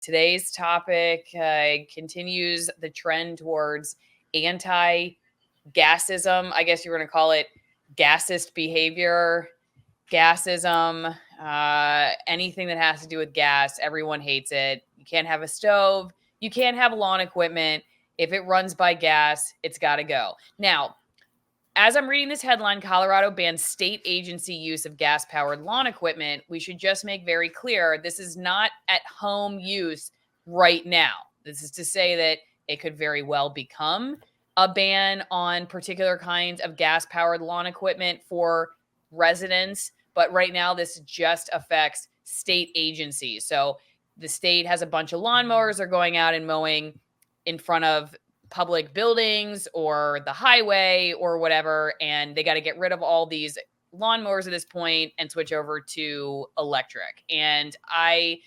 Today's topic continues the trend towards anti-gassism. I guess you're going to call it gassist behavior, gassism, anything that has to do with gas. Everyone hates it. You can't have a stove. You can't have lawn equipment. If it runs by gas, it's got to go. Now, as I'm reading this headline, Colorado bans state agency use of gas-powered lawn equipment. We should just make very clear this is not at home use right now. This is to say that it could very well become a ban on particular kinds of gas-powered lawn equipment for residents. But right now, this just affects state agencies. So the state has a bunch of lawnmowers are going out and mowing in front of public buildings or the highway or whatever, and they got to get rid of all these lawnmowers at this point and switch over to electric. And I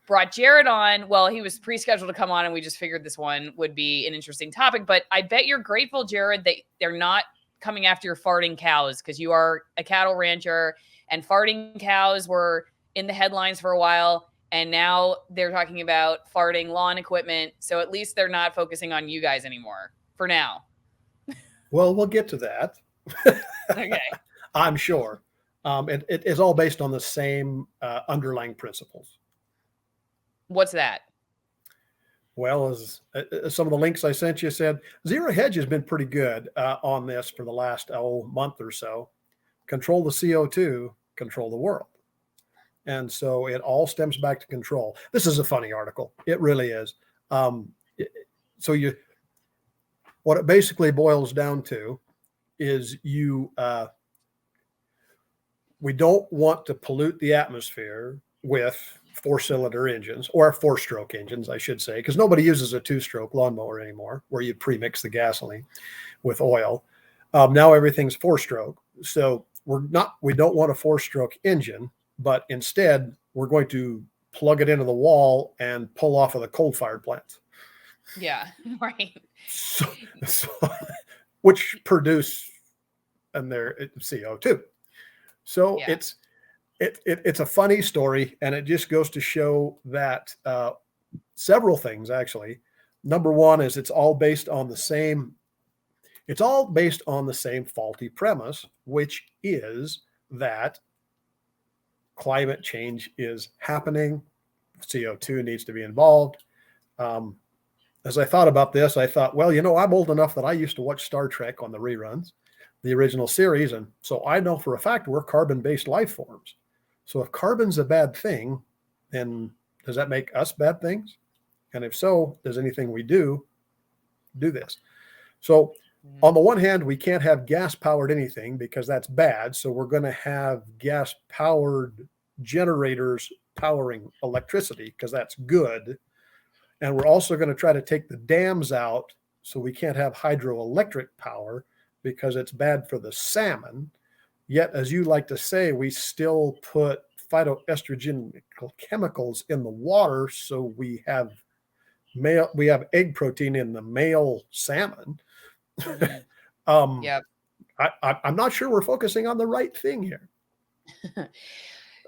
brought Jared on. Well, he was pre-scheduled to come on, and we just figured this one would be an interesting topic. But I bet you're grateful, Jared, that they're not coming after your farting cows, because you are a cattle rancher, and farting cows were in the headlines for a while. And now they're talking about farting lawn equipment. So at least they're not focusing on you guys anymore for now. Well, we'll get to that. Okay. I'm sure. It is all based on the same underlying principles. What's that? Well, as some of the links I sent you said, Zero Hedge has been pretty good on this for the last month or so. Control the CO2, control the world. And so it all stems back to control. This is a funny article. It really is. What it basically boils down to is we don't want to pollute the atmosphere with four-cylinder engines, or four-stroke engines, I should say, because nobody uses a two-stroke lawnmower anymore where you pre-mix the gasoline with oil. Now everything's four-stroke. So we don't want a four-stroke engine, but instead we're going to plug it into the wall and pull off of the coal-fired plants. Yeah, right. So, which produce their CO2. So yeah. It's a funny story, and it just goes to show that several things, actually. Number one is it's all based on the same faulty premise, which is that climate change is happening. CO2 needs to be involved. As I thought about this, I thought, well, I'm old enough that I used to watch Star Trek on the reruns, the original series. And so I know for a fact we're carbon-based life forms. So if carbon's a bad thing, then does that make us bad things? And if so, does anything we do this? So on the one hand, we can't have gas-powered anything because that's bad. So we're going to have gas-powered generators powering electricity because that's good. And we're also going to try to take the dams out so we can't have hydroelectric power because it's bad for the salmon. Yet, as you like to say, we still put phytoestrogen chemicals in the water, so we have egg protein in the male salmon. Yep. I'm not sure we're focusing on the right thing here.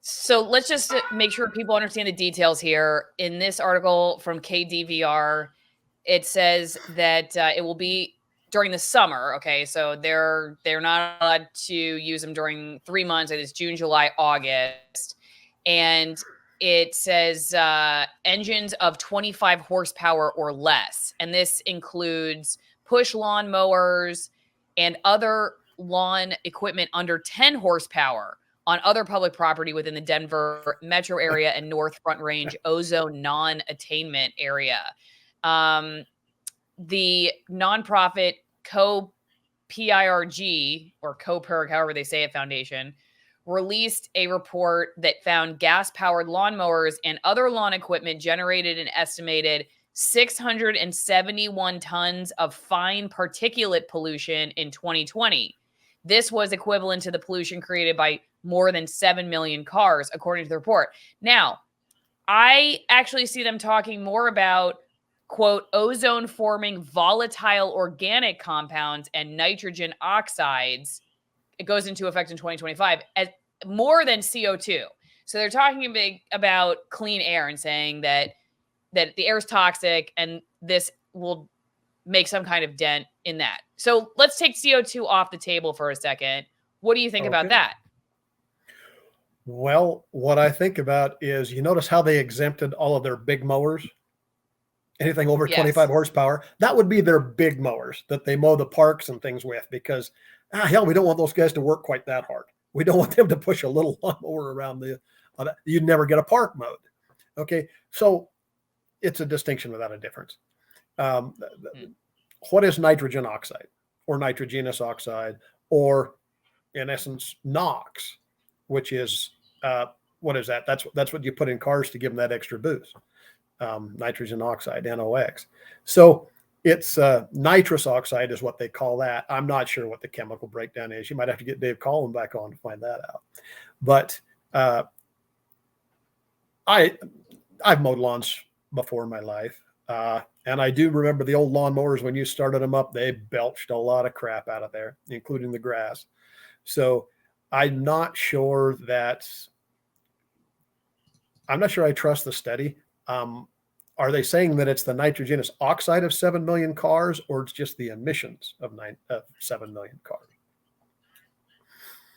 So let's just make sure people understand the details here. In this article from KDVR, it says that it will be during the summer. Okay, so they're not allowed to use them during 3 months. It is June, July, August. And it says engines of 25 horsepower or less. And this includes push lawn mowers and other lawn equipment under 10 horsepower on other public property within the Denver metro area and North Front Range ozone non-attainment area. The nonprofit PIRG, or CoPIRG, however they say it, foundation, released a report that found gas-powered lawnmowers and other lawn equipment generated an estimated 671 tons of fine particulate pollution in 2020. This was equivalent to the pollution created by more than 7 million cars, according to the report. Now, I actually see them talking more about, quote, ozone-forming volatile organic compounds and nitrogen oxides. It goes into effect in 2025 as more than CO2. So they're talking about clean air and saying that that the air is toxic, and this will make some kind of dent in that. So let's take CO2 off the table for a second. What do you think about that? Well, what I think about is, you notice how they exempted all of their big mowers? Anything over 25 horsepower, that would be their big mowers that they mow the parks and things with, because hell, we don't want those guys to work quite that hard. We don't want them to push a little lawnmower around you'd never get a park mowed. Okay, so it's a distinction without a difference. What is nitrogen oxide or nitrogenous oxide, or in essence NOx, which is what is that? That's what you put in cars to give them that extra boost. Nitrogen oxide, NOx. So it's nitrous oxide is what they call that. I'm not sure what the chemical breakdown is. You might have to get Dave Collin back on to find that out. But I've mowed lawns before in my life. And I do remember the old lawnmowers, when you started them up, they belched a lot of crap out of there, including the grass. So I'm not sure I trust the study. Are they saying that it's the nitrogenous oxide of 7 million cars, or it's just the emissions of 7 million cars?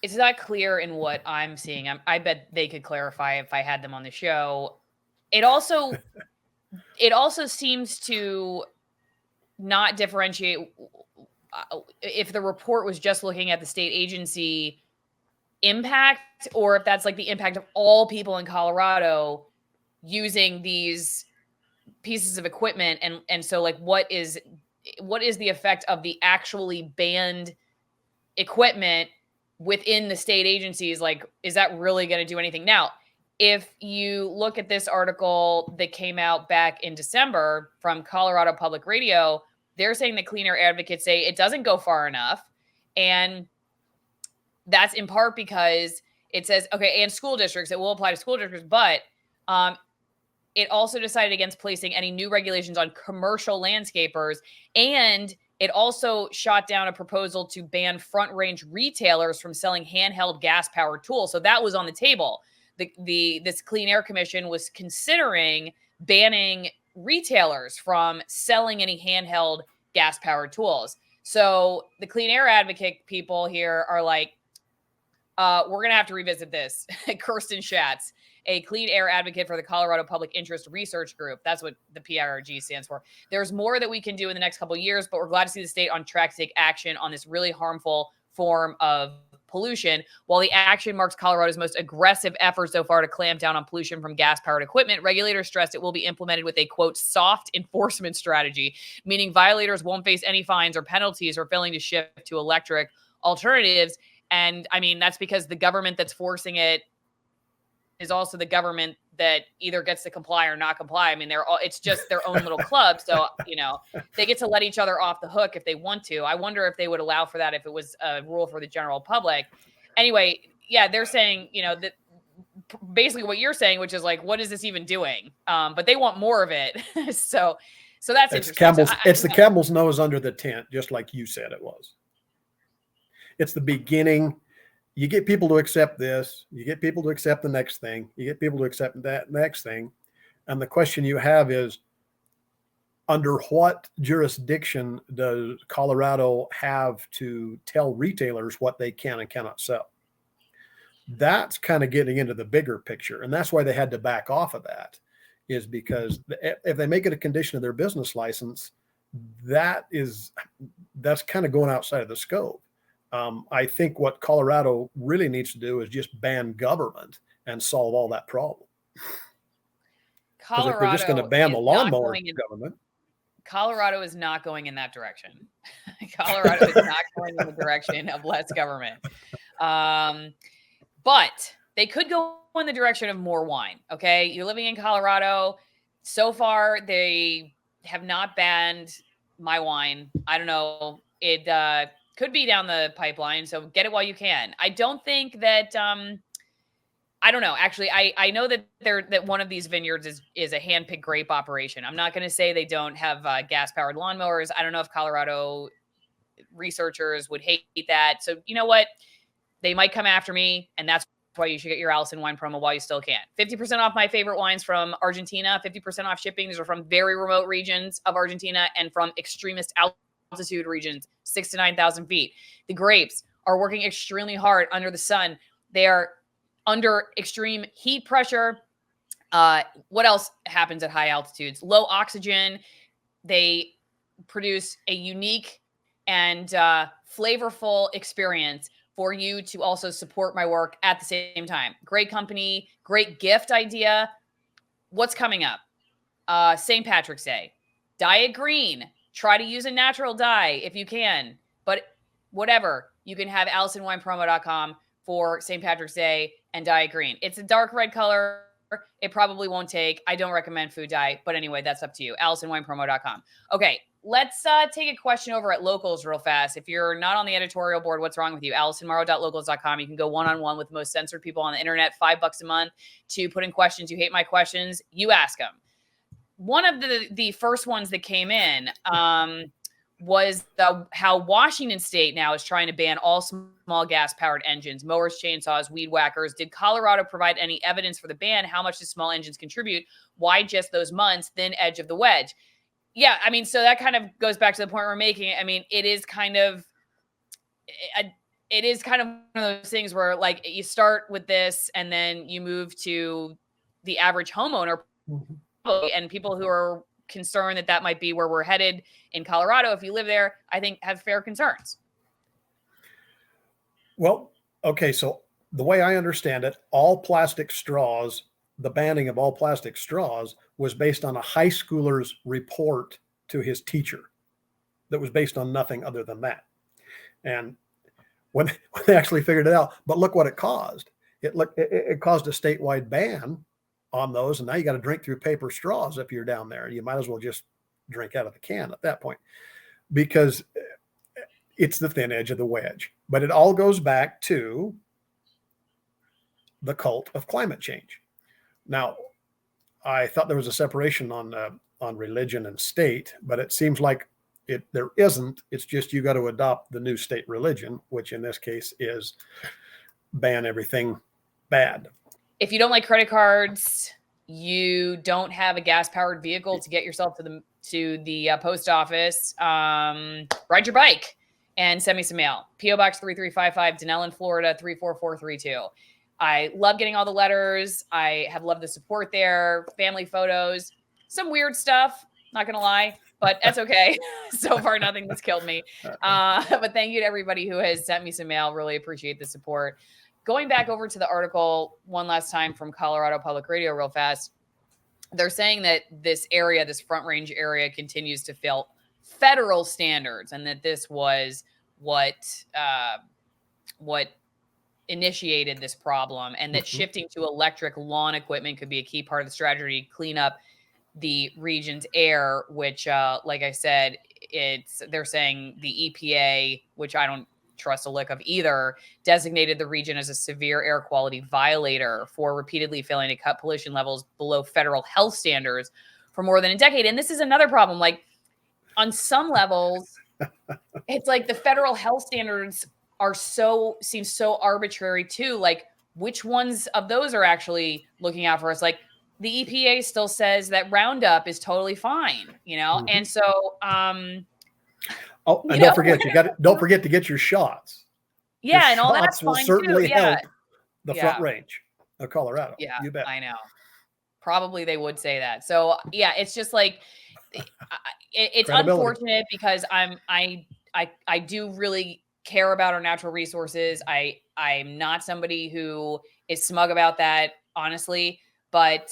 It's not clear in what I'm seeing. I bet they could clarify if I had them on the show. It also seems to not differentiate if the report was just looking at the state agency impact, or if that's like the impact of all people in Colorado using these pieces of equipment. And so like, what is the effect of the actually banned equipment within the state agencies? Like, is that really going to do anything? Now, if you look at this article that came out back in December from Colorado Public Radio, they're saying the clean air advocates say it doesn't go far enough. And that's in part because it says, okay, and school districts, it will apply to school districts, but it also decided against placing any new regulations on commercial landscapers. And it also shot down a proposal to ban front range retailers from selling handheld gas powered tools. So that was on the table. This Clean Air Commission was considering banning retailers from selling any handheld gas powered tools. So the clean air advocate people here are like, we're going to have to revisit this. Kirsten Schatz, a clean air advocate for the Colorado Public Interest Research Group. That's what the PIRG stands for. There's more that we can do in the next couple of years, but we're glad to see the state on track to take action on this really harmful form of pollution. While the action marks Colorado's most aggressive effort so far to clamp down on pollution from gas-powered equipment, regulators stressed it will be implemented with a, quote, soft enforcement strategy, meaning violators won't face any fines or penalties for failing to shift to electric alternatives. And I mean, that's because the government that's forcing it is also the government that either gets to comply or not comply. I mean, it's just their own little club. So, they get to let each other off the hook if they want to. I wonder if they would allow for that if it was a rule for the general public. Anyway, yeah, they're saying, that basically what you're saying, which is like, what is this even doing? But they want more of it. so that's interesting. It's the camel's nose under the tent, just like you said it was. It's the beginning. You get people to accept this, you get people to accept the next thing, you get people to accept that next thing. And the question you have is, under what jurisdiction does Colorado have to tell retailers what they can and cannot sell? That's kind of getting into the bigger picture. And that's why they had to back off of that, is because if they make it a condition of their business license, that's kind of going outside of the scope. I think what Colorado really needs to do is just ban government and solve all that problem. Because if they're just going to ban the lawnmower government. Colorado is not going in that direction. Colorado is not going in the direction of less government. But they could go in the direction of more wine. Okay. You're living in Colorado. So far, they have not banned my wine. I don't know. It, could be down the pipeline, so get it while you can. I don't think that I don't know. Actually, I know that one of these vineyards is a hand-picked grape operation. I'm not going to say they don't have gas-powered lawnmowers. I don't know if Colorado researchers would hate that. So you know what? They might come after me, and that's why you should get your Allison wine promo while you still can. 50% off my favorite wines from Argentina, 50% off shipping. These are from very remote regions of Argentina and from extremist altitude regions, 6,000 to 9,000 feet. The grapes are working extremely hard under the sun. They are under extreme heat pressure. What else happens at high altitudes? Low oxygen. They produce a unique and flavorful experience for you to also support my work at the same time. Great company, great gift idea. What's coming up? St. Patrick's Day. Dye it green. Try to use a natural dye if you can. But whatever, you can have AllisonWinePromo.com for St. Patrick's Day and dye it green. It's a dark red color. It probably won't take. I don't recommend food dye. But anyway, that's up to you. AllisonWinePromo.com. Okay, let's take a question over at Locals real fast. If you're not on the editorial board, what's wrong with you? AllisonMorrow.locals.com. You can go one-on-one with the most censored people on the internet, $5 a month to put in questions. You hate my questions, you ask them. One of the first ones that came in was how Washington State now is trying to ban all small gas-powered engines, mowers, chainsaws, weed whackers. Did Colorado provide any evidence for the ban? How much do small engines contribute? Why just those months? Thin edge of the wedge. Yeah, I mean, so that kind of goes back to the point we're making. I mean, it is kind of one of those things where, like, you start with this and then you move to the average homeowner, and people who are concerned that might be where we're headed in Colorado. If you live there, I think have fair concerns. Well, okay, so the way I understand it, all plastic straws, the banning of all plastic straws was based on a high schooler's report to his teacher that was based on nothing other than that. And when they actually figured it out, but look what it caused. It caused a statewide ban on those, and now you got to drink through paper straws if you're down there. You might as well just drink out of the can at that point, because it's the thin edge of the wedge. But it all goes back to the cult of climate change. Now, I thought there was a separation on religion and state, but it seems like there isn't. It's just you got to adopt the new state religion, which in this case is ban everything bad. If you don't like credit cards, you don't have a gas-powered vehicle to get yourself to the post office, ride your bike and send me some mail. P.O. Box 3355, Denellen, Florida 34432. I love getting all the letters. I have loved the support there, family photos, some weird stuff, not going to lie, but that's okay. So far, nothing that's killed me. But thank you to everybody who has sent me some mail. Really appreciate the support. Going back over to the article one last time from Colorado Public Radio real fast, they're saying that this area, this Front Range area, continues to fail federal standards, and that this was what initiated this problem, and that shifting to electric lawn equipment could be a key part of the strategy to clean up the region's air, which, like I said, they're saying the EPA, which I don't trust a lick of either, designated the region as a severe air quality violator for repeatedly failing to cut pollution levels below federal health standards for more than a decade. And this is another problem. Like, on some levels, it's like the federal health standards seem so arbitrary too. Like, which ones of those are actually looking out for us? Like, the EPA still says that Roundup is totally fine, you know? Mm-hmm. And so, and don't forget to get your shots. Yeah, your and all that will certainly help the Front Range of Colorado. Yeah, you bet. I know. Probably they would say that. So yeah, it's just like it's unfortunate because I do really care about our natural resources. I'm not somebody who is smug about that, honestly. But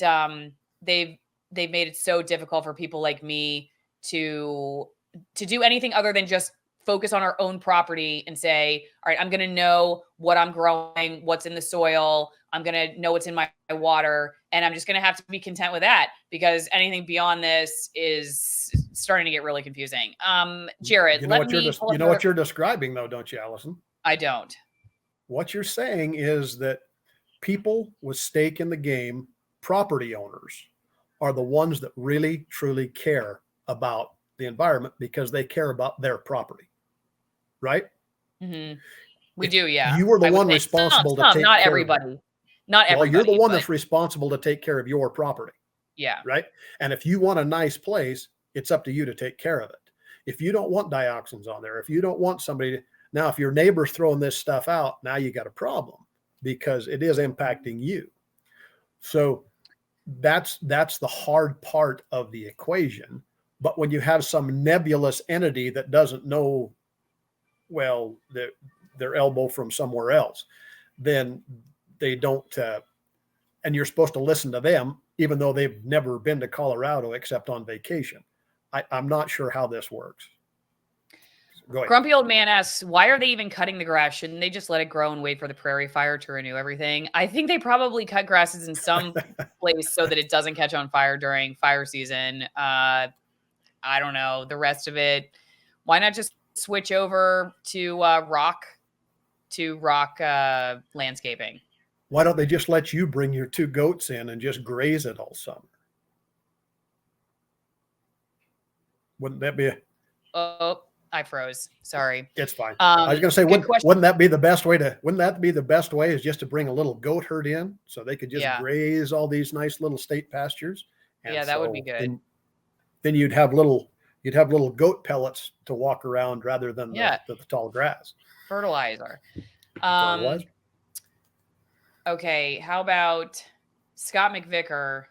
they've made it so difficult for people like me to do anything other than just focus on our own property and say, all right, I'm going to know what I'm growing, what's in the soil. I'm going to know what's in my water, and I'm just going to have to be content with that, because anything beyond this is starting to get really confusing. Jared, you know what you're describing though, don't you, Allison? I don't. What you're saying is that people with stake in the game, property owners, are the ones that really truly care about the environment because they care about their property, right? Mm-hmm. We do, yeah. You were the one responsible to take not care everybody. Not Well, you're the everybody, one but that's responsible to take care of your property, yeah. right? And if you want a nice place, it's up to you to take care of it. If you don't want dioxins on there, if you don't want somebody to, now, if your neighbor's throwing this stuff out, now you got a problem because it is impacting you. So that's the hard part of the equation. But when you have some nebulous entity that doesn't know, well, their elbow from somewhere else, then they don't, and you're supposed to listen to them, even though they've never been to Colorado except on vacation. I'm not sure how this works. Go ahead. Grumpy Old Man asks, why are they even cutting the grass? Shouldn't they just let it grow and wait for the prairie fire to renew everything? I think they probably cut grasses in some place so that it doesn't catch on fire during fire season. I don't know. The rest of it, why not just switch over to rock landscaping? Why don't they just let you bring your 2 goats in and just graze it all summer? Wouldn't that be Oh, I froze. Sorry. It's fine. I was going to say, wouldn't that be the best way is just to bring a little goat herd in so they could just graze all these nice little state pastures? And yeah, that would be good. Then you'd have little goat pellets to walk around rather than the tall grass. Fertilizer. Fertilizer. Okay, how about Scott McVicker?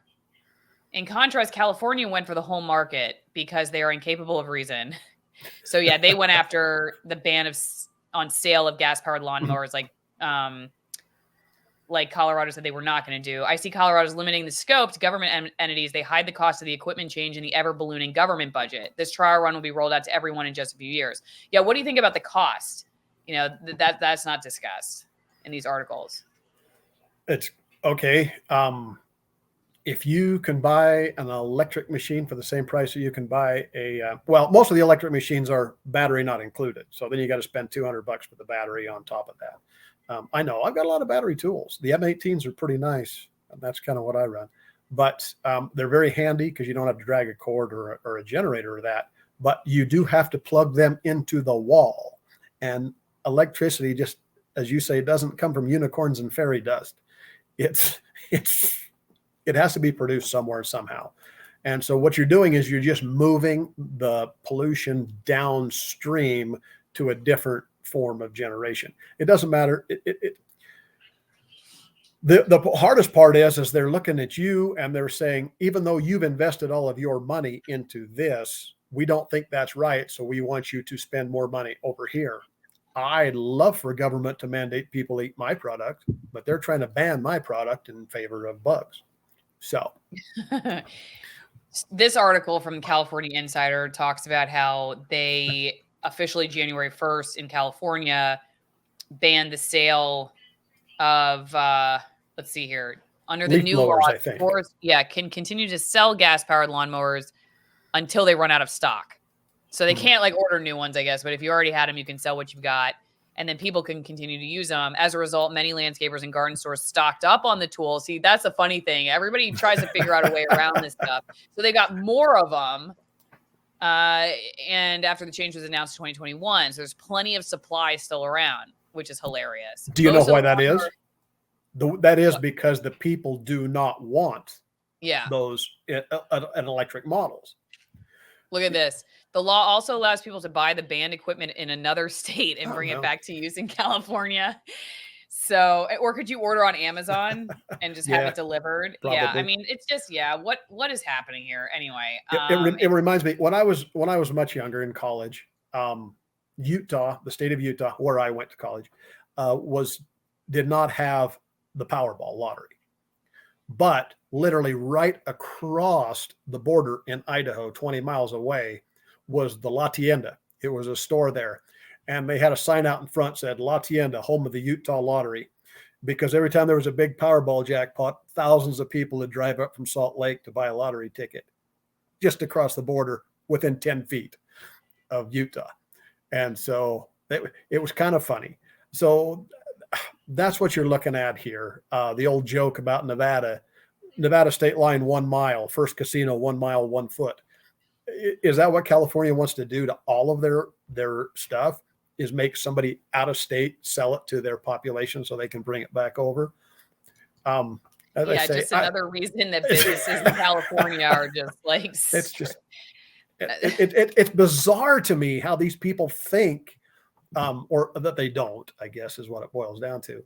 In contrast, California went for the home market because they are incapable of reason. So yeah, they went after the ban on sale of gas-powered lawnmowers, like Colorado said they were not going to do. I see Colorado's limiting the scope to government entities. They hide the cost of the equipment change in the ever-ballooning government budget. This trial run will be rolled out to everyone in just a few years. Yeah, what do you think about the cost? You know, that's not discussed in these articles. It's okay. If you can buy an electric machine for the same price that you can buy most of the electric machines are battery not included. So then you got to spend $200 for the battery on top of that. I know I've got a lot of battery tools. The M18s are pretty nice. And that's kind of what I run, but they're very handy because you don't have to drag a cord or a generator or that, but you do have to plug them into the wall, and electricity, just as you say, doesn't come from unicorns and fairy dust. It has to be produced somewhere somehow. And so what you're doing is you're just moving the pollution downstream to a different form of generation. It doesn't matter. The hardest part is they're looking at you and they're saying, even though you've invested all of your money into this, we don't think that's right. So we want you to spend more money over here. I'd love for government to mandate people eat my product, but they're trying to ban my product in favor of bugs. So this article from California Insider talks about how they officially January 1st in California banned the sale of let's see here, under the leaf new blowers, law, I think. stores, can continue to sell gas-powered lawnmowers until they run out of stock. So they can't order new ones, I guess, but if you already had them, you can sell what you've got. And then people can continue to use them. As a result, many landscapers and garden stores stocked up on the tools. See, that's the funny thing. Everybody tries to figure out a way around this stuff. So they got more of them. And after the change was announced in 2021, so there's plenty of supply still around, which is hilarious. Do you know why that is? That is because the people do not want those electric models. Look at this. The law also allows people to buy the banned equipment in another state and bring it back to use in California. So, or could you order on Amazon and just have it delivered? Probably. Yeah. I mean, it's just, what is happening here anyway? It reminds me, when I was much younger in college, Utah, the state of Utah, where I went to college, did not have the Powerball lottery. But literally right across the border in Idaho, 20 miles away, was the La Tienda. It was a store there. And they had a sign out in front said, La Tienda, home of the Utah lottery. Because every time there was a big Powerball jackpot, thousands of people would drive up from Salt Lake to buy a lottery ticket just across the border within 10 feet of Utah. And so it was kind of funny. So that's what you're looking at here. The old joke about Nevada state line 1 mile, first casino 1 mile, 1 foot. Is that what California wants to do to all of their stuff? Is make somebody out of state sell it to their population so they can bring it back over? As I Yeah, say, just another reason that businesses in California are just like it's just it's bizarre to me how these people think, or that they don't, I guess is what it boils down to.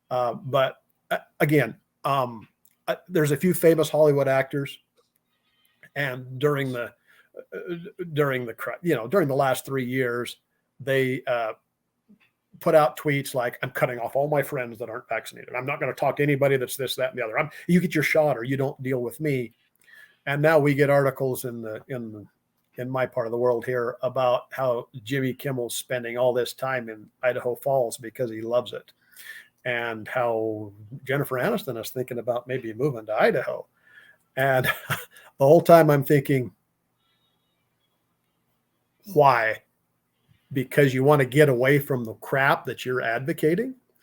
But again, there's a few famous Hollywood actors, and during the during the last 3 years, they put out tweets like, I'm cutting off all my friends that aren't vaccinated. I'm not going to talk to anybody that's this, that, and the other. You get your shot or you don't deal with me. And now we get articles in my part of the world here about how Jimmy Kimmel's spending all this time in Idaho Falls because he loves it, and how Jennifer Aniston is thinking about maybe moving to Idaho. And the whole time I'm thinking, why? Because you want to get away from the crap that you're advocating?